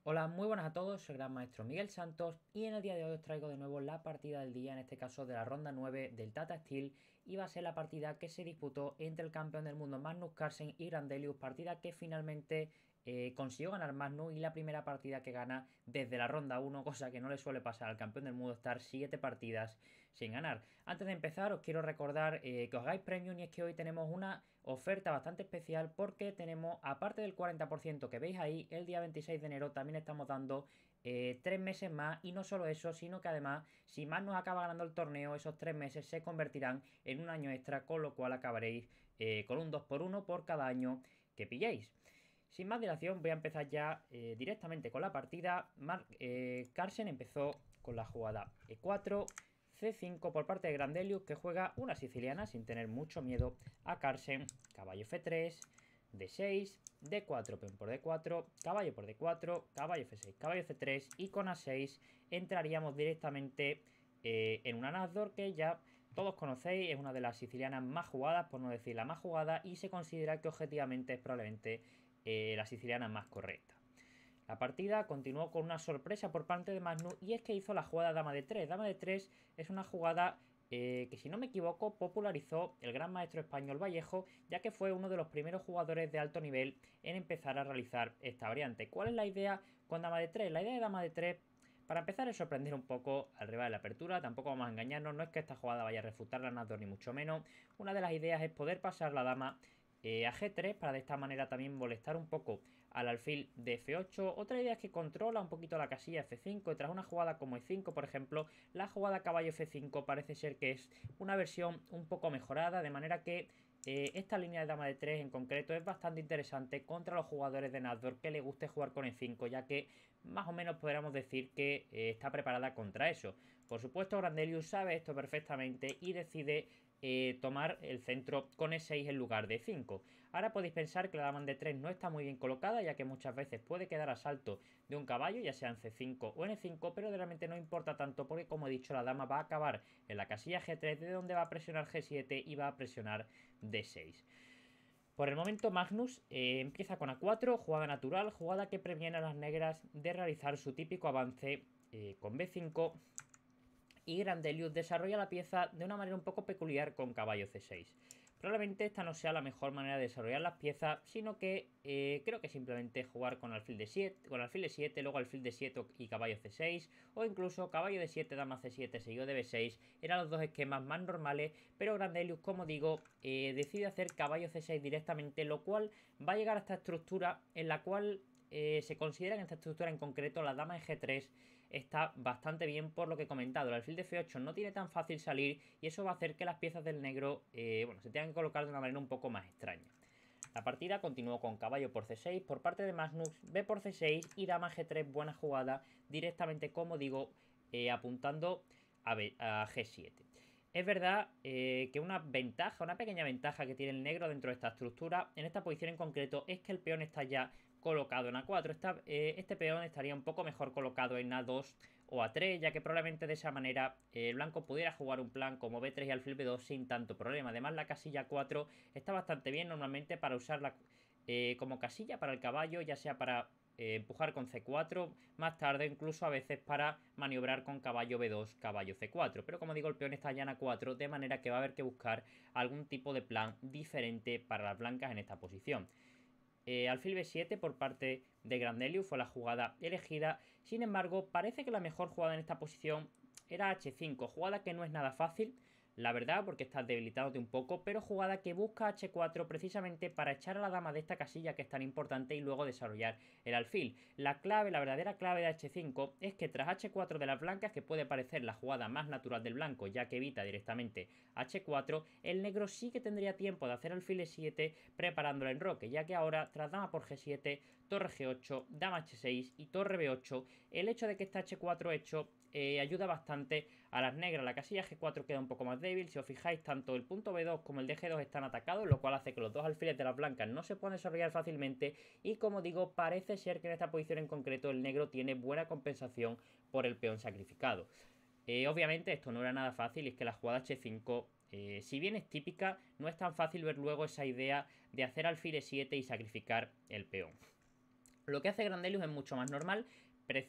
Hola, muy buenas a todos, soy el Gran Maestro Miguel Santos y en el día de hoy os traigo de nuevo la partida del día, en este caso de la ronda 9 del Tata Steel, y va a ser la partida que se disputó entre el campeón del mundo Magnus Carlsen y Grandelius, partida que finalmente consiguió ganar Magnus y la primera partida que gana desde la ronda 1, cosa que no le suele pasar al campeón del mundo, estar 7 partidas sin ganar. Antes de empezar os quiero recordar que os hagáis premium, y es que hoy tenemos una oferta bastante especial porque tenemos, aparte del 40% que veis ahí, el día 26 de enero también estamos dando 3 meses más, y no solo eso, sino que además, si Magnus acaba ganando el torneo, esos 3 meses se convertirán en un año extra, con lo cual acabaréis con un 2x1 por cada año que pilléis. Sin más dilación, voy a empezar ya directamente con la partida. Carlsen empezó con la jugada E4, C5 por parte de Grandelius, que juega una siciliana sin tener mucho miedo a Carlsen. Caballo F3, D6, D4, peón por D4, caballo por D4, caballo F6, caballo C3, y con A6 entraríamos directamente en una Nasdor que ya todos conocéis, es una de las sicilianas más jugadas, por no decir la más jugada, y se considera que objetivamente es probablemente la siciliana más correcta. La partida continuó con una sorpresa por parte de Magnus, y es que hizo la jugada dama de 3. Dama de 3 es una jugada que, si no me equivoco, popularizó el gran maestro español Vallejo, ya que fue uno de los primeros jugadores de alto nivel en empezar a realizar esta variante. ¿Cuál es la idea con dama de 3? La idea de dama de 3, para empezar, es sorprender un poco al rival de la apertura. Tampoco vamos a engañarnos, no es que esta jugada vaya a refutar la Nasdor ni mucho menos. Una de las ideas es poder pasar la dama a G3, para de esta manera también molestar un poco al alfil de F8. Otra idea es que controla un poquito la casilla F5, y tras una jugada como E5, por ejemplo, la jugada caballo F5 parece ser que es una versión un poco mejorada, de manera que esta línea de dama de 3 en concreto es bastante interesante contra los jugadores de Nasdor que le guste jugar con E5, ya que más o menos podríamos decir que está preparada contra eso. Por supuesto, Grandelius sabe esto perfectamente y decide tomar el centro con E6 en lugar de E5. Ahora podéis pensar que la dama de 3 no está muy bien colocada, ya que muchas veces puede quedar a salto de un caballo, ya sea en C5 o en E5, pero realmente no importa tanto porque, como he dicho, la dama va a acabar en la casilla G3, de donde va a presionar G7 y va a presionar D6. Por el momento Magnus empieza con A4, jugada natural, jugada que previene a las negras de realizar su típico avance con B5, y Grandelius desarrolla la pieza de una manera un poco peculiar con caballo C6. Probablemente esta no sea la mejor manera de desarrollar las piezas, sino que creo que simplemente jugar con alfil de 7, luego alfil de 7 y caballo C6, o incluso caballo de 7, dama C7 seguido de B6, eran los dos esquemas más normales, pero Grandelius, como digo, decide hacer caballo C6 directamente, lo cual va a llegar a esta estructura en la cual se considera, en esta estructura en concreto, la dama en G3 está bastante bien, por lo que he comentado. El alfil de F8 no tiene tan fácil salir, y eso va a hacer que las piezas del negro se tengan que colocar de una manera un poco más extraña. La partida continuó con caballo por C6 por parte de Magnus, B por C6 y dama G3, buena jugada, directamente, como digo, apuntando a G7. Es verdad que una pequeña ventaja que tiene el negro dentro de esta estructura, en esta posición en concreto, es que el peón está ya colocado en A4. Este peón estaría un poco mejor colocado en A2 o A3, ya que probablemente de esa manera el blanco pudiera jugar un plan como B3 y alfil B2 sin tanto problema. Además, la casilla 4 está bastante bien normalmente para usarla como casilla para el caballo, ya sea para empujar con C4, más tarde incluso a veces para maniobrar con caballo B2, caballo C4. Pero, como digo, el peón está ya en A4, de manera que va a haber que buscar algún tipo de plan diferente para las blancas en esta posición. Alfil B7 por parte de Grandelius fue la jugada elegida. Sin embargo, parece que la mejor jugada en esta posición era H5, jugada que no es nada fácil, la verdad, porque estás debilitándote un poco, pero jugada que busca H4 precisamente para echar a la dama de esta casilla que es tan importante y luego desarrollar el alfil. La verdadera clave de H5 es que tras H4 de las blancas, que puede parecer la jugada más natural del blanco, ya que evita directamente H4, el negro sí que tendría tiempo de hacer alfil E7 preparando el enroque, ya que ahora, tras dama por G7, torre G8, dama H6 y torre B8, el hecho de que está H4 hecho ayuda bastante a las negras. La casilla G4 queda un poco más débil. Si os fijáis, tanto el punto B2 como el de G2 están atacados, lo cual hace que los dos alfiles de las blancas no se puedan desarrollar fácilmente. Y, como digo, parece ser que en esta posición en concreto el negro tiene buena compensación por el peón sacrificado. Obviamente esto no era nada fácil, y es que la jugada H5, si bien es típica, no es tan fácil ver luego esa idea de hacer alfil E7 y sacrificar el peón. Lo que hace Grandelius es mucho más normal.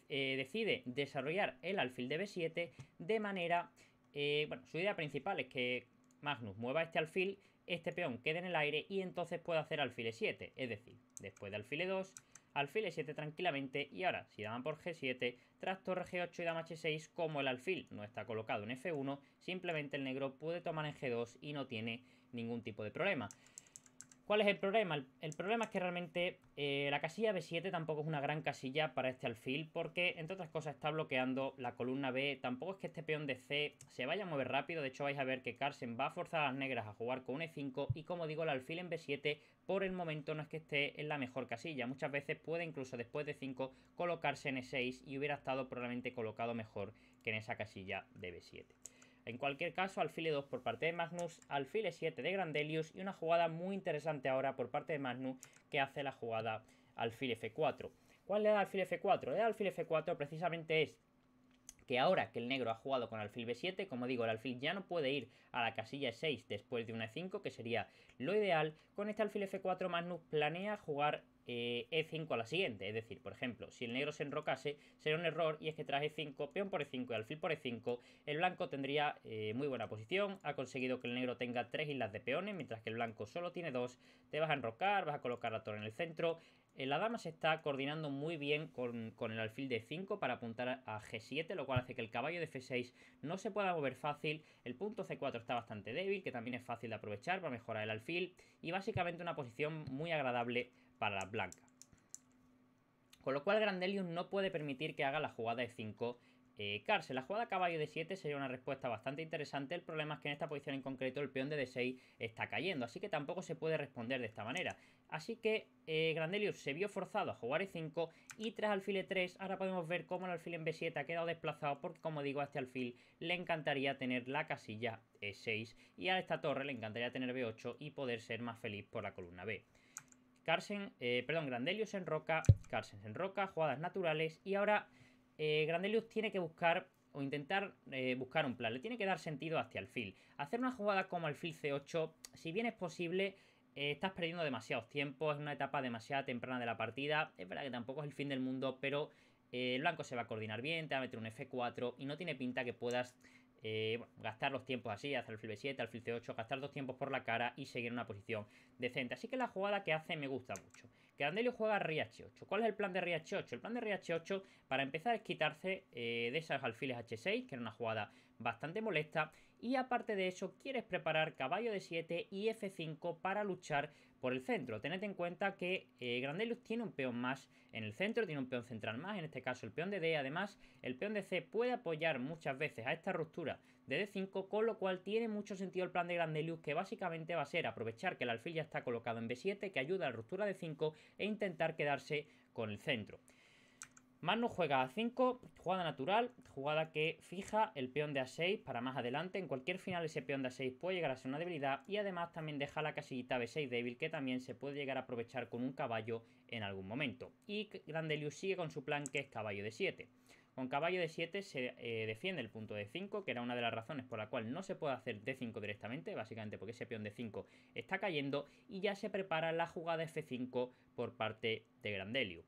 Decide desarrollar el alfil de B7 de manera... bueno, su idea principal es que Magnus mueva este alfil, este peón quede en el aire y entonces puede hacer alfil E7. Es decir, después de alfil E2, alfil E7 tranquilamente. Y ahora, si dama por G7, tras torre G8 y dama H6, como el alfil no está colocado en F1, simplemente el negro puede tomar en G2 y no tiene ningún tipo de problema. ¿Cuál es el problema? El problema es que realmente la casilla B7 tampoco es una gran casilla para este alfil, porque entre otras cosas está bloqueando la columna B. Tampoco es que este peón de C se vaya a mover rápido. De hecho vais a ver que Carlsen va a forzar a las negras a jugar con un E5 y, como digo, el alfil en B7 por el momento no es que esté en la mejor casilla. Muchas veces puede, incluso después de 5, colocarse en E6 y hubiera estado probablemente colocado mejor que en esa casilla de B7. En cualquier caso, alfil E2 por parte de Magnus, alfil E7 de Grandelius y una jugada muy interesante ahora por parte de Magnus, que hace la jugada alfil F4. ¿Cuál le da alfil F4? Le da alfil F4 precisamente es que ahora que el negro ha jugado con alfil B7, como digo, el alfil ya no puede ir a la casilla E6 después de una E5, que sería lo ideal. Con este alfil F4 Magnus planea jugar E5 a la siguiente. Es decir, por ejemplo, si el negro se enrocase, sería un error, y es que tras E5, peón por E5 y alfil por E5, el blanco tendría muy buena posición. Ha conseguido que el negro tenga 3 islas de peones, mientras que el blanco solo tiene 2. Te vas a enrocar, vas a colocar la torre en el centro. La dama se está coordinando muy bien con el alfil de 5 para apuntar a G7, lo cual hace que el caballo de F6 no se pueda mover fácil. El punto C4 está bastante débil, que también es fácil de aprovechar para mejorar el alfil, y básicamente una posición muy agradable para las blancas. Con lo cual Grandelius no puede permitir que haga la jugada de 5 Carlsen. La jugada caballo de 7 sería una respuesta bastante interesante. El problema es que en esta posición en concreto el peón de D6 está cayendo, así que tampoco se puede responder de esta manera. Así que Grandelius se vio forzado a jugar E5 y tras alfil E3 ahora podemos ver cómo el alfil en B7 ha quedado desplazado, porque, como digo, a este alfil le encantaría tener la casilla E6 y a esta torre le encantaría tener B8 y poder ser más feliz por la columna B. Grandelius se enroca, Carlsen se enroca, jugadas naturales, y ahora Grandelius tiene que buscar o intentar buscar un plan. Le tiene que dar sentido hacia el alfil. Hacer una jugada como alfil C8, si bien es posible, estás perdiendo demasiados tiempos, es una etapa demasiado temprana de la partida. Es verdad que tampoco es el fin del mundo, pero el blanco se va a coordinar bien, te va a meter un F4 y no tiene pinta que puedas gastar los tiempos así, hacer alfil B7, alfil C8, gastar 2 tiempos por la cara y seguir en una posición decente. Así que la jugada que hace me gusta mucho. Grandelius juega Rey H8. ¿Cuál es el plan de Rey H8? El plan de Rey H8, para empezar, es quitarse de esos alfiles H6, que era una jugada bastante molesta, y aparte de eso quieres preparar caballo de 7 y F5 para luchar por el centro. Tened en cuenta que Grandelius tiene un peón más en el centro, tiene un peón central más, en este caso el peón de D. Además, el peón de C puede apoyar muchas veces a esta ruptura de D5, con lo cual tiene mucho sentido el plan de Grandelius, que básicamente va a ser aprovechar que el alfil ya está colocado en B7, que ayuda a la ruptura de 5, e intentar quedarse con el centro. Magnus juega a 5, jugada natural, jugada que fija el peón de A6 para más adelante. En cualquier final ese peón de A6 puede llegar a ser una debilidad, y además también deja la casillita B6 débil, que también se puede llegar a aprovechar con un caballo en algún momento. Y Grandelius sigue con su plan, que es caballo de 7. Con caballo de 7 se defiende el punto de 5, que era una de las razones por la cual no se puede hacer D5 directamente, básicamente porque ese peón de 5 está cayendo, y ya se prepara la jugada F5 por parte de Grandelius.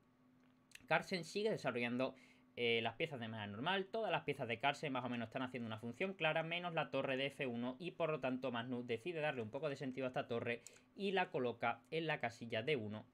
Carlsen sigue desarrollando las piezas de manera normal. Todas las piezas de Carlsen más o menos están haciendo una función clara, menos la torre de F1, y por lo tanto Magnus decide darle un poco de sentido a esta torre y la coloca en la casilla D1,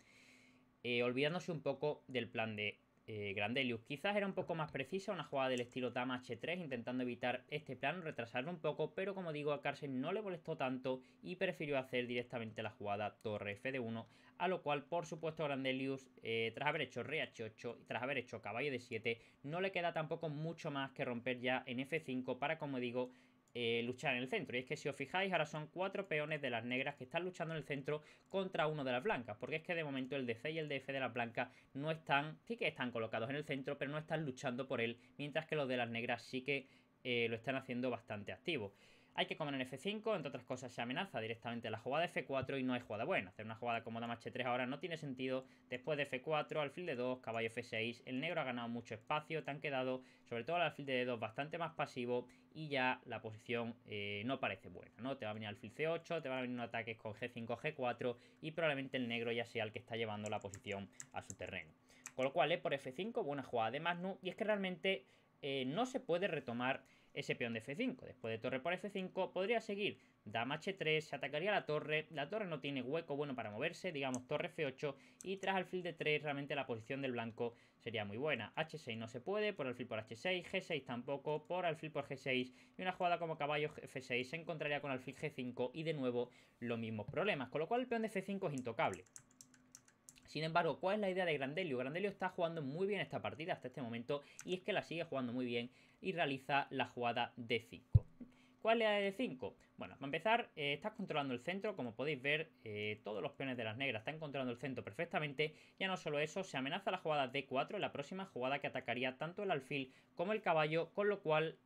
olvidándose un poco del plan de Grandelius. Quizás era un poco más precisa una jugada del estilo dama H3, intentando evitar este plan, retrasarlo un poco, pero como digo, a Carlsen no le molestó tanto y prefirió hacer directamente la jugada torre F1, a lo cual, por supuesto, Grandelius, tras haber hecho Rey H8 y tras haber hecho caballo de 7, no le queda tampoco mucho más que romper ya en F5 para, como digo, luchar en el centro. Y es que, si os fijáis, ahora son 4 peones de las negras que están luchando en el centro contra uno de las blancas, porque es que de momento el DC y el DF de las blancas no están, sí que están colocados en el centro, pero no están luchando por él, mientras que los de las negras sí que lo están haciendo bastante activo. Hay que comer en F5, entre otras cosas se amenaza directamente la jugada F4 y no hay jugada buena. Hacer una jugada como dama H3 ahora no tiene sentido. Después de F4, alfil de 2, caballo F6, el negro ha ganado mucho espacio, te han quedado, sobre todo el alfil de 2, bastante más pasivo, y ya la posición no parece buena, ¿no? Te va a venir alfil C8, te van a venir unos ataques con G5, G4, y probablemente el negro ya sea el que está llevando la posición a su terreno. Con lo cual, por F5, buena jugada de Magnus. Y es que realmente no se puede retomar ese peón de F5. Después de torre por F5 podría seguir dama H3, se atacaría la torre no tiene hueco bueno para moverse, digamos torre F8, y tras alfil de 3 realmente la posición del blanco sería muy buena. H6 no se puede, por alfil por H6, G6 tampoco, por alfil por G6, y una jugada como caballo F6 se encontraría con alfil G5 y de nuevo los mismos problemas, con lo cual el peón de F5 es intocable. Sin embargo, ¿cuál es la idea de Grandelio? Grandelio está jugando muy bien esta partida hasta este momento, y es que la sigue jugando muy bien y realiza la jugada D5. ¿Cuál es la de D5? Bueno, para empezar, estás controlando el centro, como podéis ver, todos los peones de las negras están controlando el centro perfectamente. Ya no solo eso, se amenaza la jugada D4, la próxima jugada que atacaría tanto el alfil como el caballo, con lo cual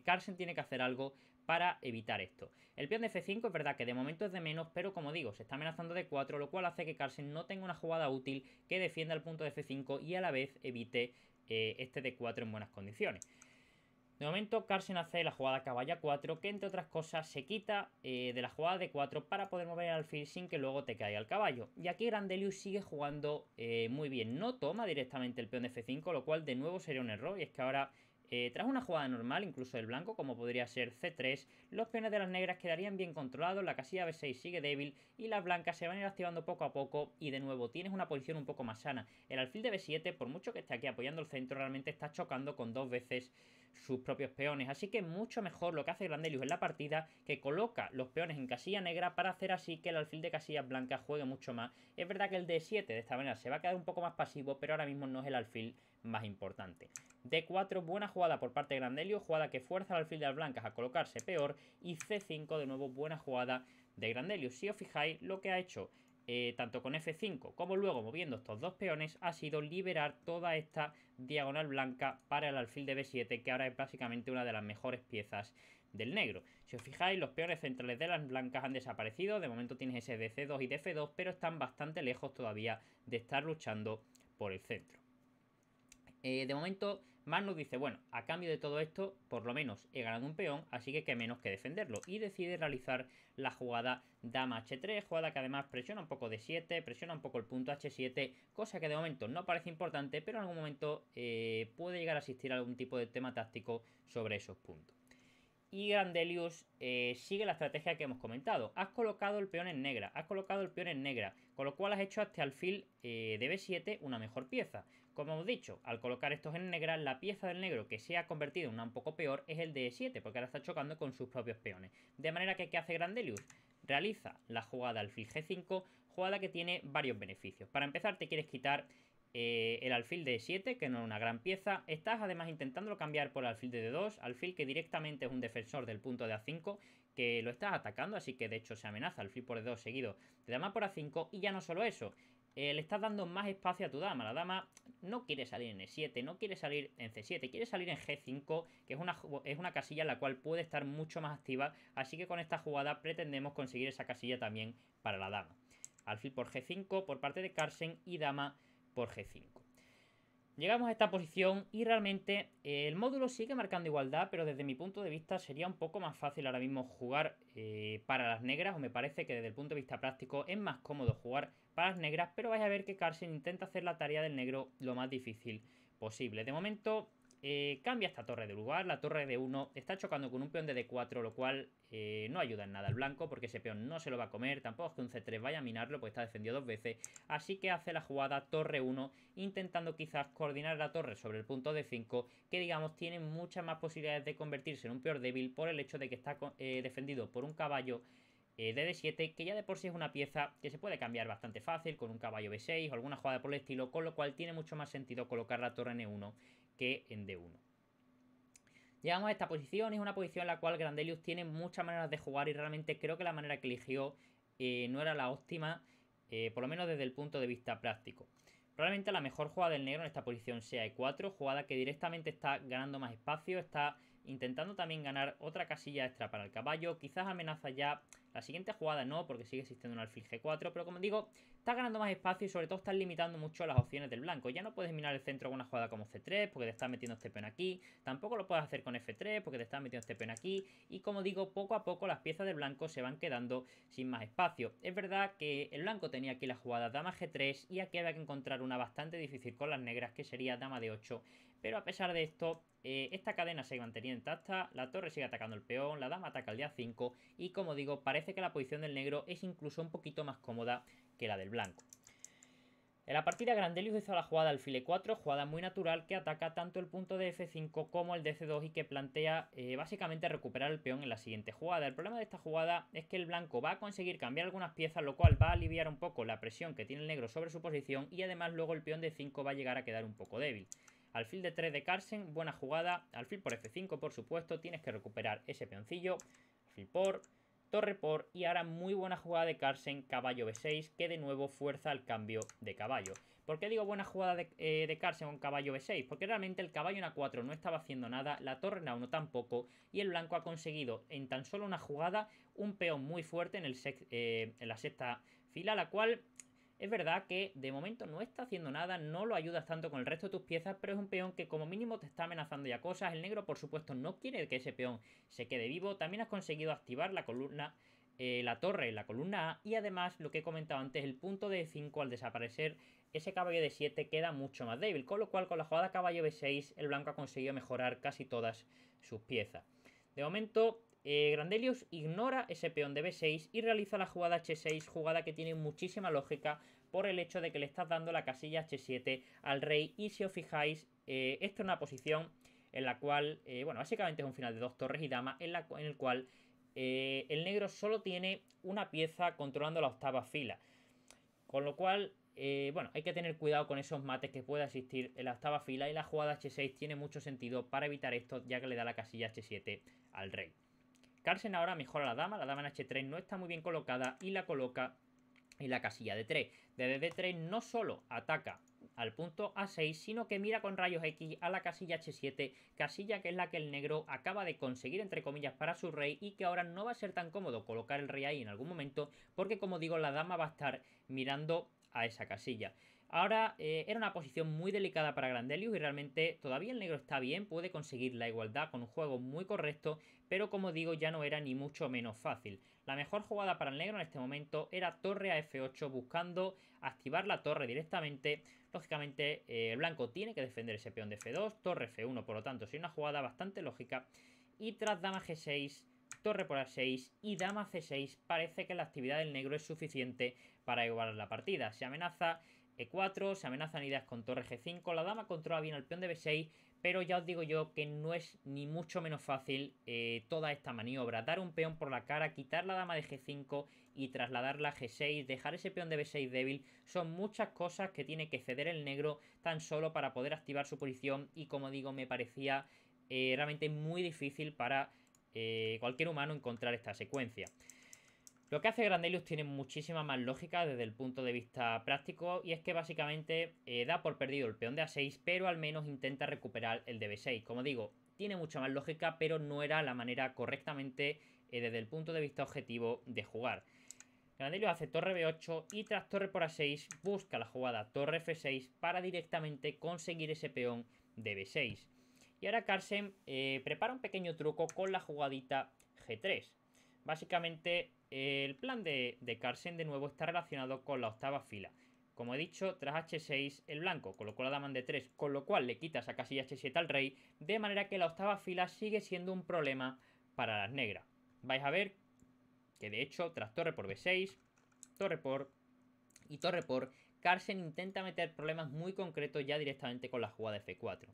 Carlsen tiene que hacer algo para evitar esto. El peón de F5 es verdad que de momento es de menos, pero como digo, se está amenazando D4, lo cual hace que Carlsen no tenga una jugada útil que defienda el punto de F5 y a la vez evite este D4 en buenas condiciones. De momento Carlsen hace la jugada caballo 4, que entre otras cosas se quita de la jugada de 4 para poder mover el alfil sin que luego te caiga el caballo. Y aquí Grandelius sigue jugando muy bien. No toma directamente el peón de F5, lo cual de nuevo sería un error. Y es que ahora, tras una jugada normal, incluso del blanco, como podría ser C3, los peones de las negras quedarían bien controlados, la casilla B6 sigue débil y las blancas se van a ir activando poco a poco y de nuevo tienes una posición un poco más sana. El alfil de B7, por mucho que esté aquí apoyando el centro, realmente está chocando con dos veces sus propios peones, así que mucho mejor lo que hace Grandelius en la partida, que coloca los peones en casilla negra para hacer así que el alfil de casillas blancas juegue mucho más. Es verdad que el D7 de esta manera se va a quedar un poco más pasivo, pero ahora mismo no es el alfil más importante. D4, buena jugada por parte de Grandelius, jugada que fuerza al alfil de las blancas a colocarse peor, y C5 de nuevo buena jugada de Grandelius. Si os fijáis, lo que ha hecho tanto con F5 como luego moviendo estos dos peones ha sido liberar toda esta diagonal blanca para el alfil de B7, que ahora es básicamente una de las mejores piezas del negro. Si os fijáis, los peones centrales de las blancas han desaparecido, de momento tienes ese de C2 y de F2, pero están bastante lejos todavía de estar luchando por el centro. De momento Magnus dice, bueno, a cambio de todo esto, por lo menos he ganado un peón, así que qué menos que defenderlo. Y decide realizar la jugada dama H3, jugada que además presiona un poco D7, presiona un poco el punto H7, cosa que de momento no parece importante, pero en algún momento puede llegar a existir algún tipo de tema táctico sobre esos puntos. Y Grandelius sigue la estrategia que hemos comentado. Has colocado el peón en negra, con lo cual has hecho este alfil de B7 una mejor pieza. Como hemos dicho, al colocar estos en negra, la pieza del negro que se ha convertido en una un poco peor es el de E7, porque ahora está chocando con sus propios peones. De manera que, ¿qué hace Grandelius? Realiza la jugada alfil G5, jugada que tiene varios beneficios. Para empezar, te quieres quitar el alfil de E7, que no es una gran pieza. Estás además intentándolo cambiar por el alfil de D2, alfil que directamente es un defensor del punto de A5, que lo estás atacando, así que de hecho se amenaza alfil por D2 seguido de dama por A5. Y ya no solo eso, le estás dando más espacio a tu dama. La dama no quiere salir en E7, no quiere salir en C7, quiere salir en G5, que es una casilla en la cual puede estar mucho más activa, así que con esta jugada pretendemos conseguir esa casilla también para la dama. Alfil por G5 por parte de Carlsen y dama por G5. Llegamos a esta posición y realmente el módulo sigue marcando igualdad, pero desde mi punto de vista sería un poco más fácil ahora mismo jugar para las negras, o me parece que desde el punto de vista práctico es más cómodo jugar para las negras, pero vais a ver que Carlsen intenta hacer la tarea del negro lo más difícil posible. De momento cambia esta torre de lugar, la torre de 1 está chocando con un peón de D4, lo cual no ayuda en nada al blanco, porque ese peón no se lo va a comer, tampoco es que un C3 vaya a minarlo, porque está defendido dos veces, así que hace la jugada torre 1, intentando quizás coordinar la torre sobre el punto D5, que digamos tiene muchas más posibilidades de convertirse en un peor débil por el hecho de que está defendido por un caballo de D7, que ya de por sí es una pieza que se puede cambiar bastante fácil con un caballo B6 o alguna jugada por el estilo, con lo cual tiene mucho más sentido colocar la torre en E1 que en D1. Llegamos a esta posición, es una posición en la cual Grandelius tiene muchas maneras de jugar y realmente creo que la manera que eligió no era la óptima, por lo menos desde el punto de vista práctico. Probablemente la mejor jugada del negro en esta posición sea E4, jugada que directamente está ganando más espacio, está intentando también ganar otra casilla extra para el caballo. Quizás amenaza ya la siguiente jugada, no, porque sigue existiendo un alfil G4, pero como digo, está ganando más espacio y sobre todo está limitando mucho las opciones del blanco. Ya no puedes minar el centro con una jugada como C3 porque te estás metiendo este peón aquí, tampoco lo puedes hacer con F3 porque te estás metiendo este peón aquí, y como digo, poco a poco las piezas del blanco se van quedando sin más espacio. Es verdad que el blanco tenía aquí la jugada dama G3 y aquí había que encontrar una bastante difícil con las negras, que sería dama D8, pero a pesar de esto, esta cadena se mantenía intacta, la torre sigue atacando el peón, la dama ataca el día 5 y como digo, parece que la posición del negro es incluso un poquito más cómoda que la del blanco. En la partida Grandelius hizo la jugada alfil E4, jugada muy natural que ataca tanto el punto de F5 como el de C2 y que plantea básicamente recuperar el peón en la siguiente jugada. El problema de esta jugada es que el blanco va a conseguir cambiar algunas piezas, lo cual va a aliviar un poco la presión que tiene el negro sobre su posición y además luego el peón de 5 va a llegar a quedar un poco débil. Alfil de 3 de Carlsen, buena jugada. Alfil por F5, por supuesto, tienes que recuperar ese peoncillo. Alfil por, torre por, y ahora muy buena jugada de Carlsen, caballo B6, que de nuevo fuerza el cambio de caballo. ¿Por qué digo buena jugada de Carlsen con caballo B6? Porque realmente el caballo en A4 no estaba haciendo nada, la torre en A1 tampoco, y el blanco ha conseguido en tan solo una jugada un peón muy fuerte en la sexta fila, la cual es verdad que de momento no está haciendo nada, no lo ayudas tanto con el resto de tus piezas, pero es un peón que como mínimo te está amenazando ya cosas. El negro, por supuesto, no quiere que ese peón se quede vivo. También has conseguido activar la columna, la torre en la columna A, y además, lo que he comentado antes, el punto de 5 al desaparecer, ese caballo de 7 queda mucho más débil, con lo cual con la jugada caballo B6 el blanco ha conseguido mejorar casi todas sus piezas. De momento, Grandelius ignora ese peón de B6 y realiza la jugada H6, jugada que tiene muchísima lógica por el hecho de que le estás dando la casilla H7 al rey, y si os fijáis, esta es una posición en la cual, bueno, básicamente es un final de dos torres y dama, en el cual el negro solo tiene una pieza controlando la octava fila, con lo cual, bueno, hay que tener cuidado con esos mates que pueda existir en la octava fila, y la jugada H6 tiene mucho sentido para evitar esto, ya que le da la casilla H7 al rey. Carlsen ahora mejora la dama en H3 no está muy bien colocada y la coloca en la casilla de 3. Desde D3 no solo ataca al punto A6, sino que mira con rayos X a la casilla H7, casilla que es la que el negro acaba de conseguir entre comillas para su rey, y que ahora no va a ser tan cómodo colocar el rey ahí en algún momento, porque como digo, la dama va a estar mirando a esa casilla. Ahora era una posición muy delicada para Grandelius y realmente todavía el negro está bien, puede conseguir la igualdad con un juego muy correcto, pero como digo, ya no era ni mucho menos fácil. La mejor jugada para el negro en este momento era torre a F8, buscando activar la torre directamente. Lógicamente el blanco tiene que defender ese peón de F2, torre F1, por lo tanto es una jugada bastante lógica. Y tras dama G6, torre por A6 y dama C6, parece que la actividad del negro es suficiente para igualar la partida. Se amenaza E4, se amenazan ideas con torre G5, la dama controla bien el peón de B6, pero ya os digo yo que no es ni mucho menos fácil toda esta maniobra. Dar un peón por la cara, quitar la dama de G5 y trasladarla a G6, dejar ese peón de B6 débil, son muchas cosas que tiene que ceder el negro tan solo para poder activar su posición, y como digo, me parecía realmente muy difícil para cualquier humano encontrar esta secuencia. Lo que hace Grandelius tiene muchísima más lógica desde el punto de vista práctico, y es que básicamente da por perdido el peón de A6, pero al menos intenta recuperar el de B6. Como digo, tiene mucha más lógica, pero no era la manera correctamente desde el punto de vista objetivo de jugar. Grandelius hace torre B8 y tras torre por A6 busca la jugada torre F6 para directamente conseguir ese peón de B6. Y ahora Carlsen prepara un pequeño truco con la jugadita G3. Básicamente el plan de Carlsen de nuevo está relacionado con la octava fila. Como he dicho, tras H6 el blanco colocó la dama en D3, con lo cual le quita esa casilla H7 al rey, de manera que la octava fila sigue siendo un problema para las negras. Vais a ver que de hecho tras torre por B6, torre por y torre por, Carlsen intenta meter problemas muy concretos ya directamente con la jugada F4.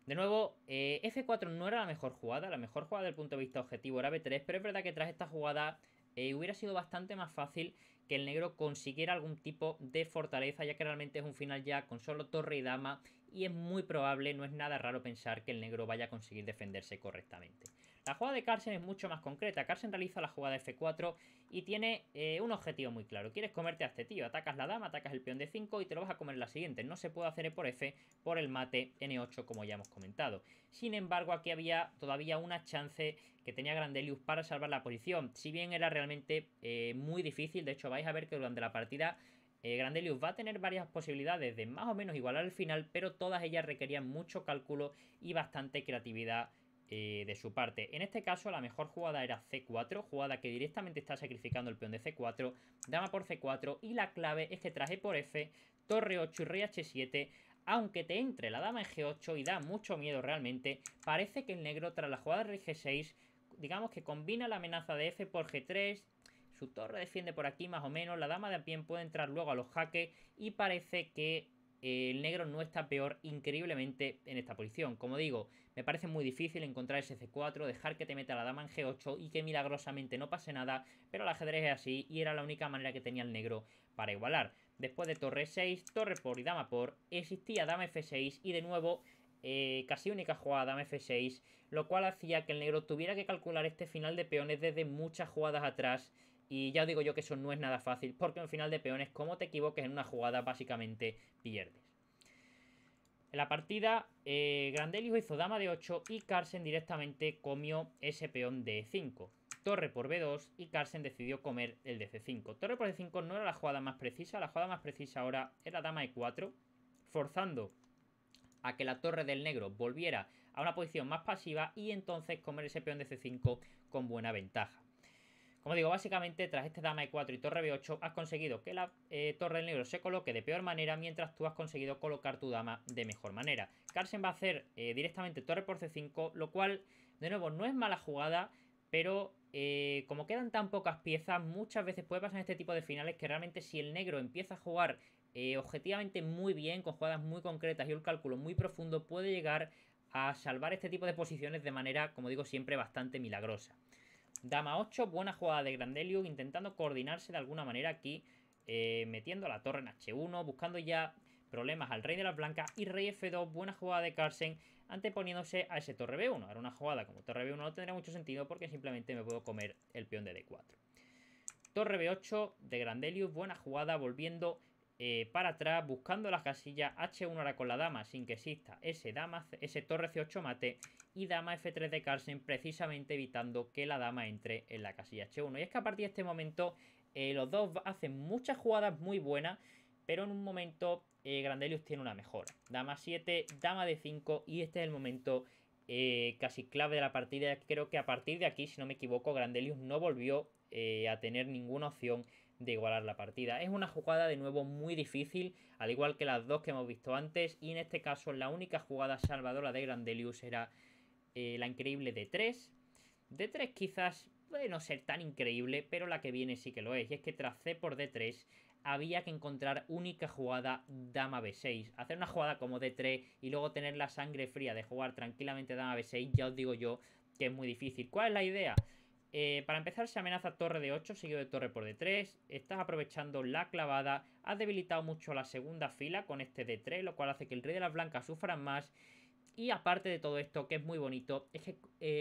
De nuevo, F4 no era la mejor jugada desde el punto de vista objetivo era B3, pero es verdad que tras esta jugada hubiera sido bastante más fácil que el negro consiguiera algún tipo de fortaleza, ya que realmente es un final ya con solo torre y dama, y es muy probable, no es nada raro pensar que el negro vaya a conseguir defenderse correctamente. La jugada de Carlsen es mucho más concreta. Carlsen realiza la jugada F4 y tiene un objetivo muy claro. Quieres comerte a este tío, atacas la dama, atacas el peón de 5 y te lo vas a comer en la siguiente. No se puede hacer E por F por el mate N8 como ya hemos comentado. Sin embargo, aquí había todavía una chance que tenía Grandelius para salvar la posición. Si bien era realmente muy difícil, de hecho vais a ver que durante la partida Grandelius va a tener varias posibilidades de más o menos igualar al final, pero todas ellas requerían mucho cálculo y bastante creatividad de su parte. En este caso la mejor jugada era C4, jugada que directamente está sacrificando el peón de C4, dama por C4 y la clave es que tras E por F, torre 8 y rey H7, aunque te entre la dama en G8 y da mucho miedo realmente, parece que el negro tras la jugada de rey G6, digamos que combina la amenaza de F por G3, su torre defiende por aquí más o menos, la dama de a pie puede entrar luego a los jaques y parece que el negro no está peor increíblemente en esta posición. Como digo, me parece muy difícil encontrar ese C4, dejar que te meta la dama en G8 y que milagrosamente no pase nada, pero el ajedrez es así y era la única manera que tenía el negro para igualar. Después de torre 6, torre por y dama por, existía dama F6 y de nuevo casi única jugada dama F6, lo cual hacía que el negro tuviera que calcular este final de peones desde muchas jugadas atrás. Y ya os digo yo que eso no es nada fácil, porque en final de peones, como te equivoques en una jugada, básicamente pierdes. En la partida, Grandelius hizo dama de 8 y Carlsen directamente comió ese peón de 5. Torre por B2 y Carlsen decidió comer el de C5. Torre por C5 no era la jugada más precisa, la jugada más precisa ahora era dama E4, forzando a que la torre del negro volviera a una posición más pasiva y entonces comer ese peón de C5 con buena ventaja. Como digo, básicamente tras este dama E4 y torre B8 has conseguido que la torre del negro se coloque de peor manera mientras tú has conseguido colocar tu dama de mejor manera. Carlsen va a hacer directamente torre por C5, lo cual, de nuevo, no es mala jugada, pero como quedan tan pocas piezas, muchas veces puede pasar en este tipo de finales que realmente si el negro empieza a jugar objetivamente muy bien, con jugadas muy concretas y un cálculo muy profundo, puede llegar a salvar este tipo de posiciones de manera, como digo siempre, bastante milagrosa. Dama 8, buena jugada de Grandelius, intentando coordinarse de alguna manera aquí, metiendo la torre en H1, buscando ya problemas al rey de las blancas. Y rey F2, buena jugada de Carlsen, anteponiéndose a ese torre B1. Ahora una jugada como torre B1 no tendría mucho sentido porque simplemente me puedo comer el peón de D4. Torre B8 de Grandelius, buena jugada, volviendo para atrás, buscando la casilla H1 ahora con la dama sin que exista ese torre C8 mate y dama F3 de Carlsen, precisamente evitando que la dama entre en la casilla H1. Y es que a partir de este momento los dos hacen muchas jugadas muy buenas, pero en un momento Grandelius tiene una mejora. Dama 7, dama de 5 y este es el momento casi clave de la partida. Creo que a partir de aquí, si no me equivoco, Grandelius no volvió a tener ninguna opción de igualar la partida. Es una jugada de nuevo muy difícil, al igual que las dos que hemos visto antes, y en este caso la única jugada salvadora de Grandelius era la increíble D3. D3 quizás puede no ser tan increíble, pero la que viene sí que lo es, y es que tras C por D3 había que encontrar única jugada dama B6. Hacer una jugada como D3 y luego tener la sangre fría de jugar tranquilamente dama B6, ya os digo yo que es muy difícil. ¿Cuál es la idea? Para empezar se amenaza torre de 8 seguido de torre por D3, estás aprovechando la clavada, has debilitado mucho la segunda fila con este D3, lo cual hace que el rey de las blancas sufra más. Y aparte de todo esto, que es muy bonito, es que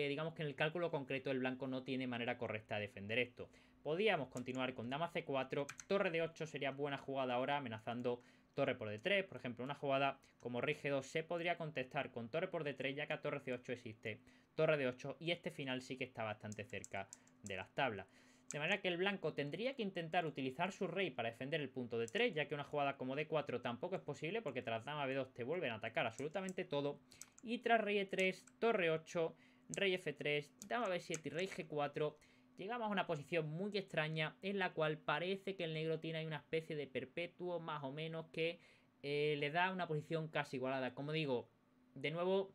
digamos que en el cálculo concreto el blanco no tiene manera correcta de defender esto. Podríamos continuar con dama C4, torre de 8 sería buena jugada ahora, amenazando torre por D3, por ejemplo, una jugada como rey G2 se podría contestar con torre por D3 ya que a torre C8 existe torre de 8 y este final sí que está bastante cerca de las tablas. De manera que el blanco tendría que intentar utilizar su rey para defender el punto de 3, ya que una jugada como D4 tampoco es posible, porque tras dama B2 te vuelven a atacar absolutamente todo. Y tras rey E3, torre 8, rey F3, dama B7 y rey G4, llegamos a una posición muy extraña en la cual parece que el negro tiene ahí una especie de perpetuo, más o menos, que le da una posición casi igualada. Como digo, de nuevo,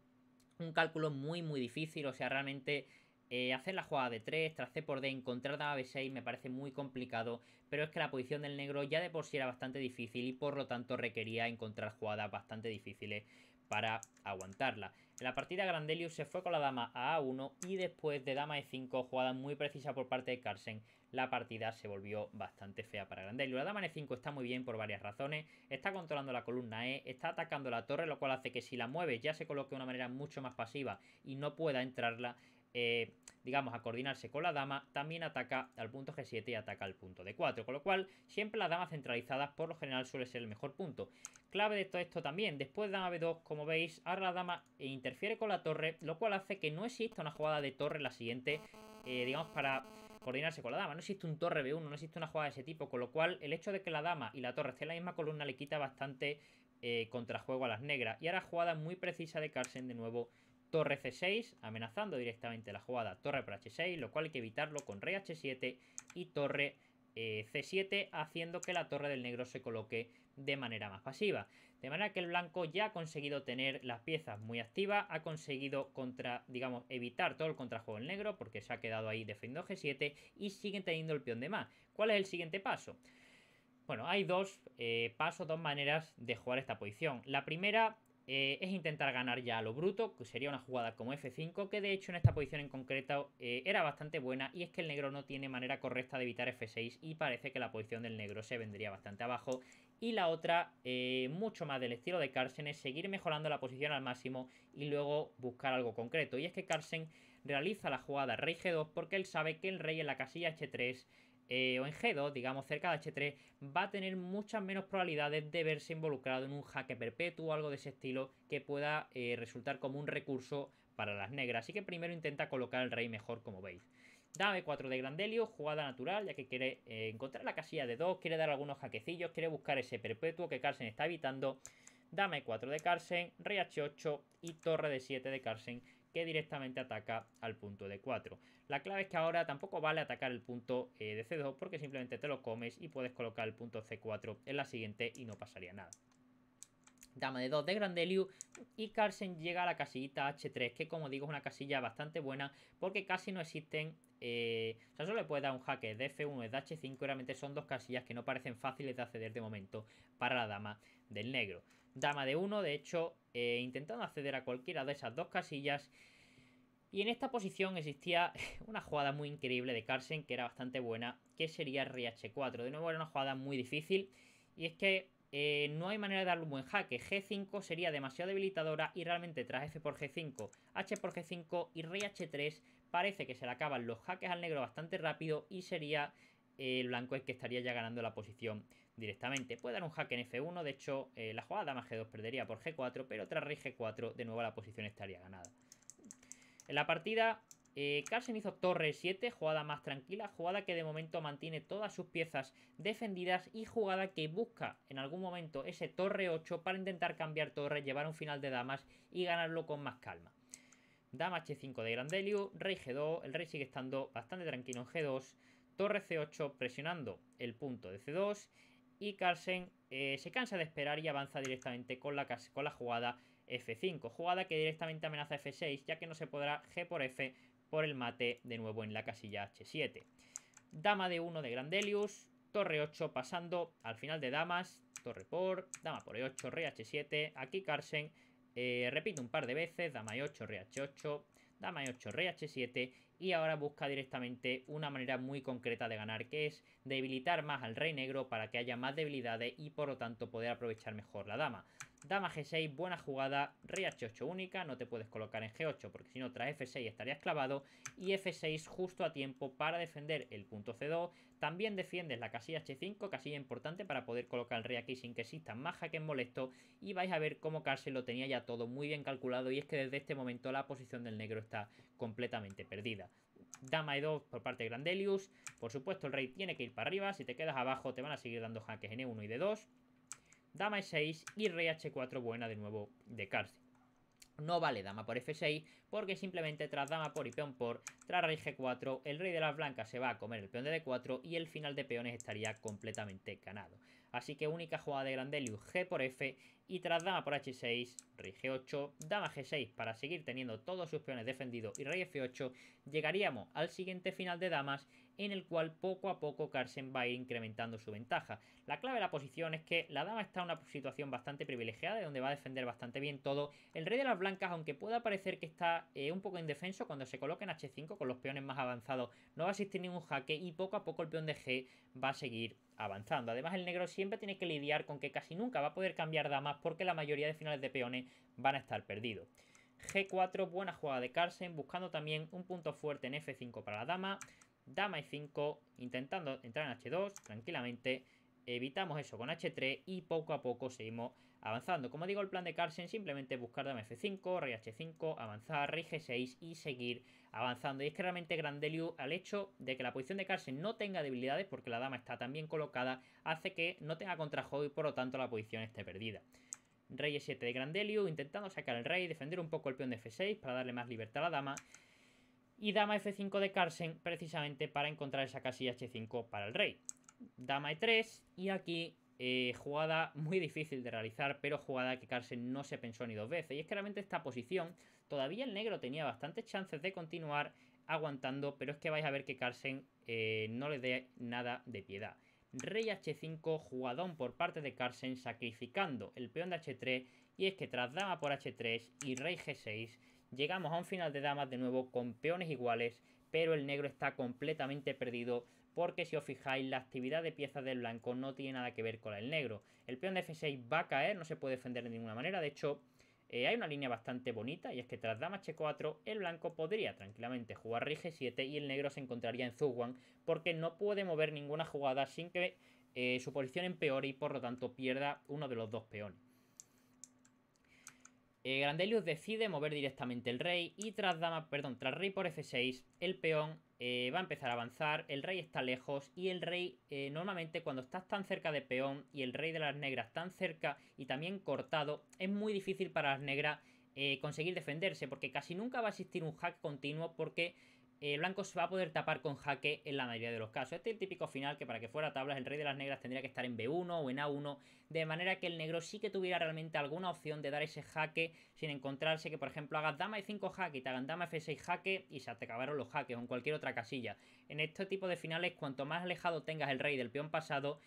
un cálculo muy difícil, o sea, realmente hacer la jugada de 3 tras C por D, encontrar dama B6 me parece muy complicado, pero es que la posición del negro ya de por sí era bastante difícil y por lo tanto requería encontrar jugadas bastante difíciles para aguantarla. En la partida Grandelius se fue con la dama a A1 y después de dama E5, jugada muy precisa por parte de Carlsen, la partida se volvió bastante fea para Grandelius. La dama en E5 está muy bien por varias razones, está controlando la columna E, está atacando la torre, lo cual hace que si la mueve ya se coloque de una manera mucho más pasiva y no pueda entrarla. digamos, a coordinarse con la dama, también ataca al punto G7 y ataca al punto D4, con lo cual siempre las damas centralizadas por lo general suele ser el mejor punto. Clave de todo esto también, después de dama B2, como veis, ahora la dama interfiere con la torre, lo cual hace que no exista una jugada de torre en la siguiente, digamos, para coordinarse con la dama. No existe un torre B1, no existe una jugada de ese tipo, con lo cual el hecho de que la dama y la torre estén en la misma columna le quita bastante contrajuego a las negras. Y ahora jugada muy precisa de Carlsen de nuevo. Torre C6, amenazando directamente la jugada torre por H6, lo cual hay que evitarlo con rey H7 y torre C7, haciendo que la torre del negro se coloque de manera más pasiva. De manera que el blanco ya ha conseguido tener las piezas muy activas, ha conseguido digamos, evitar todo el contrajuego del negro, porque se ha quedado ahí defendiendo G7 y siguen teniendo el peón de más. ¿Cuál es el siguiente paso? Bueno, hay dos pasos, dos maneras de jugar esta posición. La primera es intentar ganar ya a lo bruto, que sería una jugada como F5, que de hecho en esta posición en concreto era bastante buena, y es que el negro no tiene manera correcta de evitar F6 y parece que la posición del negro se vendría bastante abajo. Y la otra, mucho más del estilo de Carlsen, es seguir mejorando la posición al máximo y luego buscar algo concreto. Y es que Carlsen realiza la jugada rey G2 porque él sabe que el rey en la casilla H3 o en G2, digamos cerca de H3, va a tener muchas menos probabilidades de verse involucrado en un jaque perpetuo o algo de ese estilo que pueda resultar como un recurso para las negras. Así que primero intenta colocar el rey mejor, como veis. Dama E4 de Grandelio, jugada natural, ya que quiere encontrar la casilla de 2, quiere dar algunos jaquecillos, quiere buscar ese perpetuo que Carlsen está evitando. Dama E4 de Carlsen, rey H8 y torre de 7 de Carlsen, que directamente ataca al punto de 4. La clave es que ahora tampoco vale atacar el punto de C2 porque simplemente te lo comes y puedes colocar el punto C4 en la siguiente y no pasaría nada. Dama de 2 de Grandeliu y Carlsen llega a la casillita H3, que como digo es una casilla bastante buena porque casi no existen... o sea, solo le puede dar un jaque de F1 y de H5, realmente son dos casillas que no parecen fáciles de acceder de momento para la dama del negro. Dama de 1, de hecho, intentando acceder a cualquiera de esas dos casillas. Y en esta posición existía una jugada muy increíble de Carlsen que era bastante buena, que sería rey H4. De nuevo era una jugada muy difícil y es que no hay manera de darle un buen jaque. G5 sería demasiado debilitadora y realmente tras F por G5, H por G5 y rey H3 parece que se le acaban los jaques al negro bastante rápido y sería el blanco el que estaría ya ganando la posición directamente. Puede dar un jaque en F1, de hecho la jugada dama G2 perdería por G4, pero tras rey G4 de nuevo la posición estaría ganada. En la partida, Carlsen hizo torre 7, jugada más tranquila, jugada que de momento mantiene todas sus piezas defendidas y jugada que busca en algún momento ese torre 8 para intentar cambiar torre, llevar un final de damas y ganarlo con más calma. Dama H5 de Grandeliu, rey G2, el rey sigue estando bastante tranquilo en G2, torre C8 presionando el punto de C2 y Carlsen se cansa de esperar y avanza directamente con la jugada F5, jugada que directamente amenaza F6 ya que no se podrá G por F por el mate de nuevo en la casilla H7. Dama de 1 de Grandelius, torre 8 pasando al final de damas, torre por, dama por E8, rey H7, aquí Carlsen repite un par de veces, dama E8, rey H8, dama E8, rey H7 y ahora busca directamente una manera muy concreta de ganar, que es debilitar más al rey negro para que haya más debilidades y por lo tanto poder aprovechar mejor la dama. Dama G6, buena jugada, rey H8 única, no te puedes colocar en G8 porque si no tras F6 estarías clavado y F6 justo a tiempo para defender el punto C2. También defiendes la casilla H5, casilla importante para poder colocar el rey aquí sin que existan más jaques molestos y vais a ver cómo Carlsen lo tenía ya todo muy bien calculado y es que desde este momento la posición del negro está completamente perdida. Dama E2 por parte de Grandelius, por supuesto el rey tiene que ir para arriba, si te quedas abajo te van a seguir dando jaques en E1 y D2. Dama E6 y rey H4 buena de nuevo de Carlsen. No vale dama por F6 porque simplemente tras dama por y peón por, tras rey G4, el rey de las blancas se va a comer el peón de D4 y el final de peones estaría completamente ganado. Así que única jugada de Grandelius, G por F y tras dama por H6, rey G8, dama G6 para seguir teniendo todos sus peones defendidos y rey F8, llegaríamos al siguiente final de damas en el cual poco a poco Carlsen va a ir incrementando su ventaja. La clave de la posición es que la dama está en una situación bastante privilegiada, de donde va a defender bastante bien todo. El rey de las blancas, aunque pueda parecer que está un poco indefenso, cuando se coloca en H5 con los peones más avanzados, no va a existir ningún jaque y poco a poco el peón de G va a seguir avanzando. Además, el negro siempre tiene que lidiar con que casi nunca va a poder cambiar damas porque la mayoría de finales de peones van a estar perdidos. G4, buena jugada de Carlsen, buscando también un punto fuerte en F5 para la dama. Dama E5, intentando entrar en H2 tranquilamente. Evitamos eso con H3 y poco a poco seguimos avanzando. Como digo, el plan de Carlsen simplemente buscar dama F5, rey H5, avanzar, rey G6 y seguir avanzando. Y es que realmente Grandeliu, al hecho de que la posición de Carlsen no tenga debilidades, porque la dama está tan bien colocada, hace que no tenga contrajuego y por lo tanto la posición esté perdida. Rey E7 de Grandeliu, intentando sacar el rey, defender un poco el peón de F6 para darle más libertad a la dama. Y dama F5 de Carlsen precisamente para encontrar esa casilla H5 para el rey. Dama E3 y aquí jugada muy difícil de realizar, pero jugada que Carlsen no se pensó ni dos veces. Y es que realmente esta posición todavía el negro tenía bastantes chances de continuar aguantando, pero es que vais a ver que Carlsen no le dé nada de piedad. Rey H5, jugadón por parte de Carlsen, sacrificando el peón de H3, y es que tras dama por H3 y rey G6 llegamos a un final de damas de nuevo con peones iguales, pero el negro está completamente perdido porque si os fijáis la actividad de piezas del blanco no tiene nada que ver con el negro. El peón de F6 va a caer, no se puede defender de ninguna manera, de hecho hay una línea bastante bonita y es que tras dama H4 el blanco podría tranquilamente jugar rey G7 y el negro se encontraría en Zugwan porque no puede mover ninguna jugada sin que su posición empeore y por lo tanto pierda uno de los dos peones. Grandelius decide mover directamente el rey y tras rey por F6 el peón va a empezar a avanzar, el rey está lejos y el rey normalmente cuando estás tan cerca de peón y el rey de las negras tan cerca y también cortado, es muy difícil para las negras conseguir defenderse porque casi nunca va a existir un jaque continuo porque el blanco se va a poder tapar con jaque en la mayoría de los casos. Este es el típico final que para que fuera tablas el rey de las negras tendría que estar en B1 o en A1, de manera que el negro sí que tuviera realmente alguna opción de dar ese jaque sin encontrarse que por ejemplo hagas dama E5 jaque y te hagan dama F6 jaque y se te acabaron los jaques o en cualquier otra casilla. En este tipo de finales cuanto más alejado tengas el rey del peón pasado,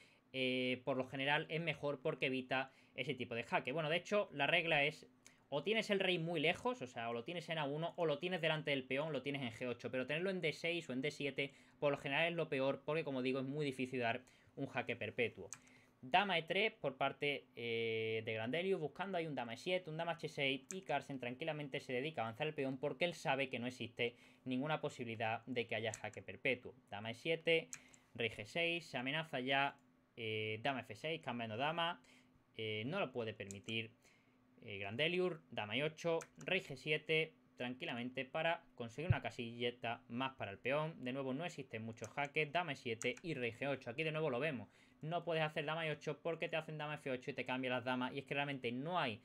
por lo general es mejor porque evita ese tipo de jaque. Bueno, de hecho la regla es o tienes el rey muy lejos, o sea, o lo tienes en A1, o lo tienes delante del peón, lo tienes en G8. Pero tenerlo en D6 o en D7, por lo general es lo peor, porque como digo, es muy difícil dar un jaque perpetuo. Dama E3 por parte de Grandelius, buscando ahí un dama E7, un dama H6, y Carlsen tranquilamente se dedica a avanzar el peón porque él sabe que no existe ninguna posibilidad de que haya jaque perpetuo. Dama E7, rey G6, se amenaza ya dama F6, cambiando dama, no lo puede permitir Grandelius, dama E8, rey G7, tranquilamente para conseguir una casilleta más para el peón. De nuevo no existen muchos jaques, dama E7 y rey G8. Aquí de nuevo lo vemos. No puedes hacer dama E8 porque te hacen dama F8 y te cambian las damas. Y es que realmente no hay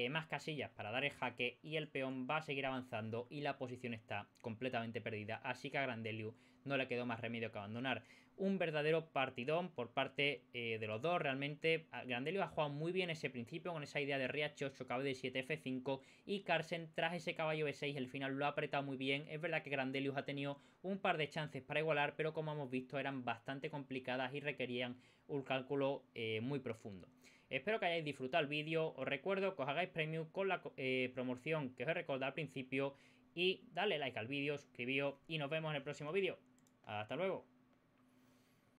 más casillas para dar el jaque y el peón va a seguir avanzando y la posición está completamente perdida. Así que a Grandelius no le quedó más remedio que abandonar. Un verdadero partidón por parte de los dos. Realmente Grandelius ha jugado muy bien ese principio con esa idea de rey H8, caballo D7, F5 y Carlsen tras ese caballo B6 el final lo ha apretado muy bien. Es verdad que Grandelius ha tenido un par de chances para igualar, pero como hemos visto eran bastante complicadas y requerían un cálculo muy profundo. Espero que hayáis disfrutado el vídeo. Os recuerdo que os hagáis premium con la promoción que os he recordado al principio y dale like al vídeo, suscribíos y nos vemos en el próximo vídeo. Hasta luego.